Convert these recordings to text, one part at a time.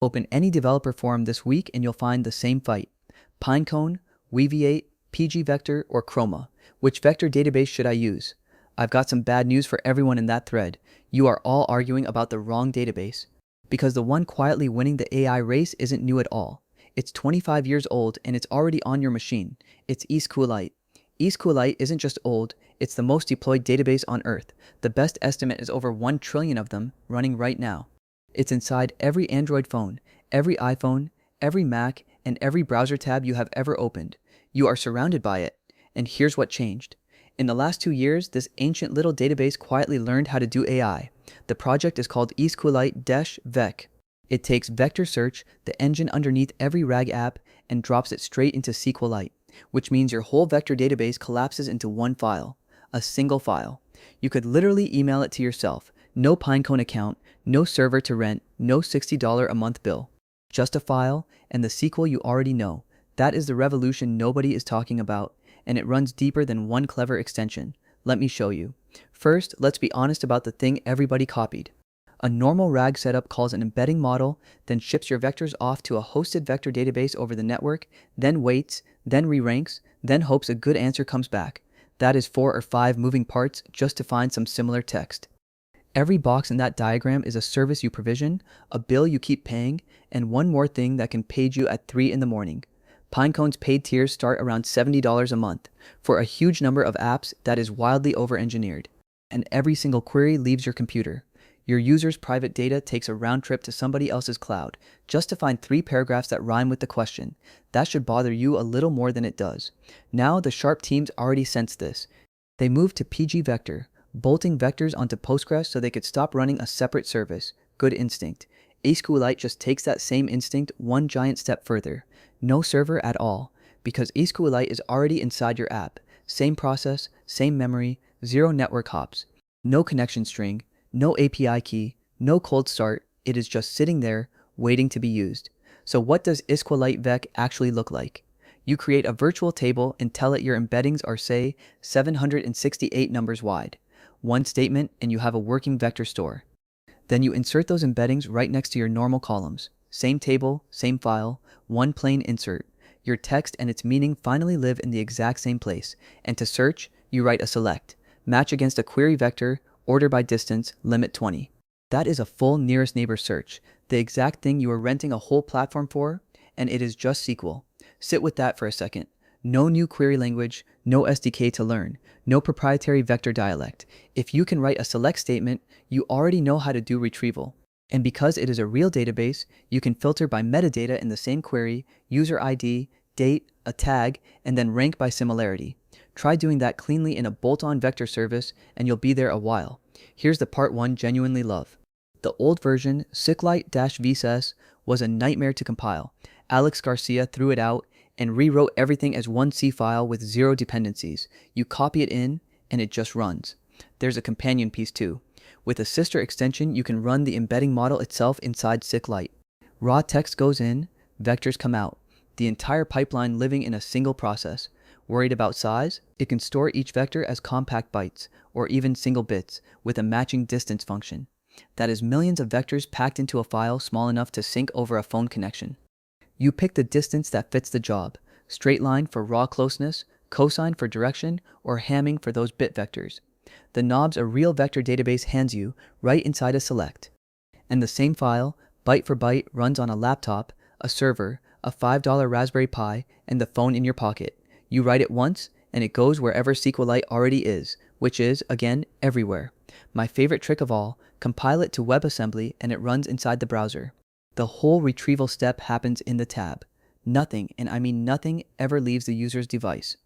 Open any developer forum this week and you'll find the same fight. Pinecone, Weaviate, pgvector, or Chroma. Which vector database should I use? I've got some bad news for everyone in that thread. You are all arguing about the wrong database. Because the one quietly winning the AI race isn't new at all. It's 25 years old and it's already on your machine. It's sqlite. sqlite isn't just old, it's the most deployed database on Earth. The best estimate is over 1 trillion of them running right now. It's inside every Android phone, every iPhone, every Mac, and every browser tab you have ever opened. You are surrounded by it. And here's what changed. In the last 2 years, this ancient little database quietly learned how to do AI. The project is called sqlite-vec. It takes vector search, the engine underneath every RAG app, and drops it straight into SQLite, which means your whole vector database collapses into one file, a single file. You could literally email it to yourself. No Pinecone account, no server to rent, no $60 a month bill. Just a file and the SQL you already know. That is the revolution nobody is talking about, and it runs deeper than one clever extension. Let me show you. First, let's be honest about the thing everybody copied. A normal RAG setup calls an embedding model, then ships your vectors off to a hosted vector database over the network, then waits, then re-ranks, then hopes a good answer comes back. That is 4 or 5 moving parts just to find some similar text. Every box in that diagram is a service you provision, a bill you keep paying, and one more thing that can page you at 3 in the morning. Pinecone's paid tiers start around $70 a month. For a huge number of apps, that is wildly over-engineered. And every single query leaves your computer. Your user's private data takes a round trip to somebody else's cloud, just to find 3 paragraphs that rhyme with the question. That should bother you a little more than it does. Now, the sharp teams already sense this. They moved to pgvector, bolting vectors onto Postgres so they could stop running a separate service. Good instinct. sqlite just takes that same instinct one giant step further. No server at all, because sqlite is already inside your app. Same process, same memory, 0 network hops. No connection string, no API key, no cold start. It is just sitting there, waiting to be used. So what does sqlite-vec actually look like? You create a virtual table and tell it your embeddings are, say, 768 numbers wide. One statement and you have a working vector store. Then you insert those embeddings right next to your normal columns. Same table, same file, one plain insert. Your text and its meaning finally live in the exact same place. And to search, you write a select. Match against a query vector, order by distance, limit 20. That is a full nearest neighbor search, the exact thing you are renting a whole platform for, and it is just SQL. Sit with that for a second. No new query language, no SDK to learn, no proprietary vector dialect. If you can write a select statement, you already know how to do retrieval. And because it is a real database, you can filter by metadata in the same query, user ID, date, a tag, and then rank by similarity. Try doing that cleanly in a bolt-on vector service, and you'll be there a while. Here's the part one genuinely love. The old version, sqlite-vcs, was a nightmare to compile. Alex Garcia threw it out and rewrote everything as one C file with 0 dependencies. You copy it in, and it just runs. There's a companion piece too. With a sister extension, you can run the embedding model itself inside sqlite. Raw text goes in, vectors come out. The entire pipeline living in a single process. Worried about size? It can store each vector as compact bytes, or even single bits, with a matching distance function. That is millions of vectors packed into a file small enough to sync over a phone connection. You pick the distance that fits the job. Straight line for raw closeness, cosine for direction, or Hamming for those bit vectors. The knobs a real vector database hands you right inside a select. And the same file, byte for byte, runs on a laptop, a server, a $5 Raspberry Pi, and the phone in your pocket. You write it once, and it goes wherever SQLite already is, which is, again, everywhere. My favorite trick of all, compile it to WebAssembly and it runs inside the browser. The whole retrieval step happens in the tab. Nothing, and I mean nothing, ever leaves the user's device.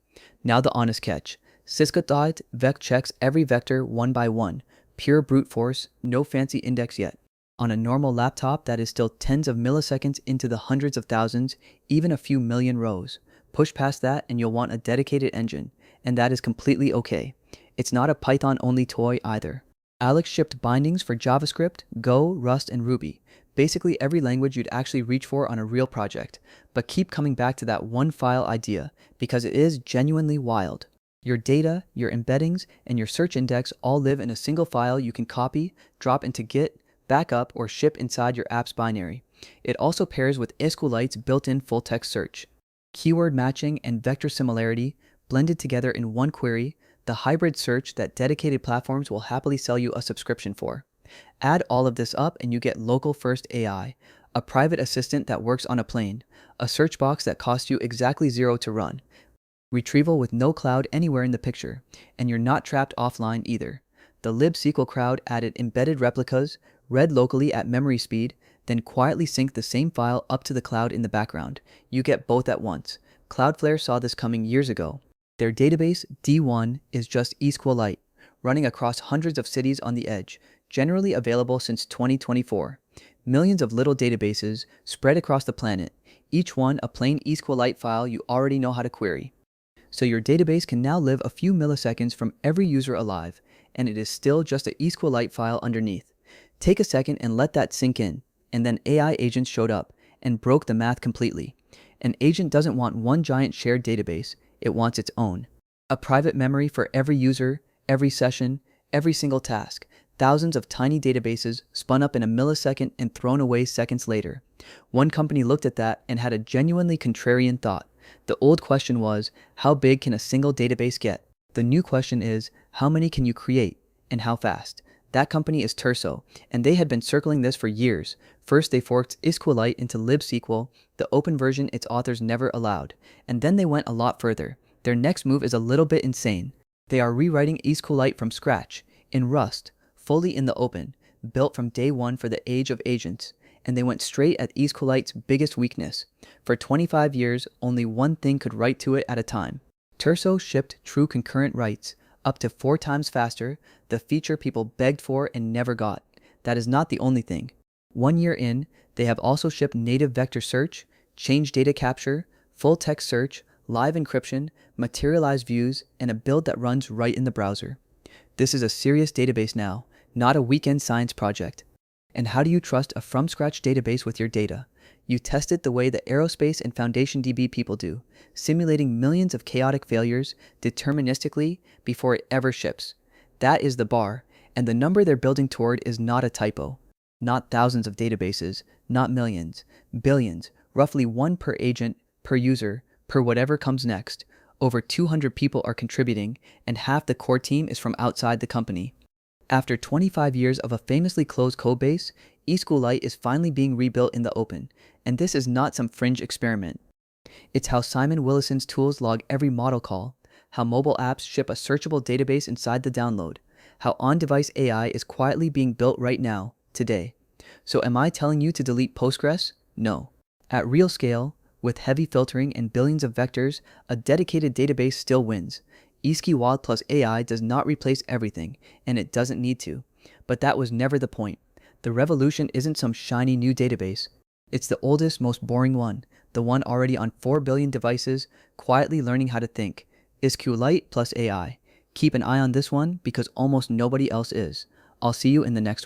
Now the honest catch. sqlite-vec checks every vector one by one. Pure brute force, no fancy index yet. On a normal laptop, that is still tens of milliseconds into the hundreds of thousands, even a few million rows. Push past that and you'll want a dedicated engine, and that is completely okay. It's not a Python-only toy either. Alex shipped bindings for JavaScript, Go, Rust, and Ruby. Basically every language you'd actually reach for on a real project. But keep coming back to that one file idea, because it is genuinely wild. Your data, your embeddings, and your search index all live in a single file you can copy, drop into Git, back up, or ship inside your app's binary. It also pairs with SQLite's built-in full-text search. Keyword matching and vector similarity blended together in one query, the hybrid search that dedicated platforms will happily sell you a subscription for. Add all of this up and you get local first AI, a private assistant that works on a plane, a search box that costs you exactly 0 to run, retrieval with no cloud anywhere in the picture, and you're not trapped offline either. The libSQL crowd added embedded replicas, read locally at memory speed, then quietly sync the same file up to the cloud in the background. You get both at once. Cloudflare saw this coming years ago. Their database, D1, is just sqlite, running across hundreds of cities on the edge, generally available since 2024. Millions of little databases spread across the planet, each one a plain sqlite file you already know how to query. So your database can now live a few milliseconds from every user alive, and it is still just a sqlite file underneath. Take a second and let that sink in, and then AI agents showed up and broke the math completely. An agent doesn't want one giant shared database, it wants its own. A private memory for every user, every session, every single task. Thousands of tiny databases spun up in a millisecond and thrown away seconds later. One company looked at that and had a genuinely contrarian thought. The old question was, how big can a single database get? The new question is, how many can you create, and how fast? That company is Turso, and they had been circling this for years. First, they forked SQLite into libSQL, the open version its authors never allowed, and then they went a lot further. Their next move is a little bit insane. They are rewriting SQLite from scratch, in Rust, fully in the open, built from day one for the age of agents, and they went straight at SQLite's biggest weakness. For 25 years, only one thing could write to it at a time. Turso shipped true concurrent writes, up to 4 times faster, the feature people begged for and never got. That is not the only thing. 1 year in, they have also shipped native vector search, change data capture, full text search, live encryption, materialized views, and a build that runs right in the browser. This is a serious database now, not a weekend science project. And how do you trust a from-scratch database with your data? You test it the way the aerospace and FoundationDB people do, simulating millions of chaotic failures deterministically before it ever ships. That is the bar, and the number they're building toward is not a typo. Not thousands of databases, not millions, billions, roughly 1 per agent, per user, per whatever comes next. Over 200 people are contributing, and half the core team is from outside the company. After 25 years of a famously closed codebase, SQLite is finally being rebuilt in the open, and this is not some fringe experiment. It's how Simon Willison's tools log every model call, how mobile apps ship a searchable database inside the download, how on-device AI is quietly being built right now, today. So am I telling you to delete Postgres? No. At real scale, with heavy filtering and billions of vectors, a dedicated database still wins. SQLite plus AI does not replace everything, and it doesn't need to. But that was never the point. The revolution isn't some shiny new database. It's the oldest, most boring one, the one already on 4 billion devices, quietly learning how to think. SQLite plus AI. Keep an eye on this one because almost nobody else is. I'll see you in the next one.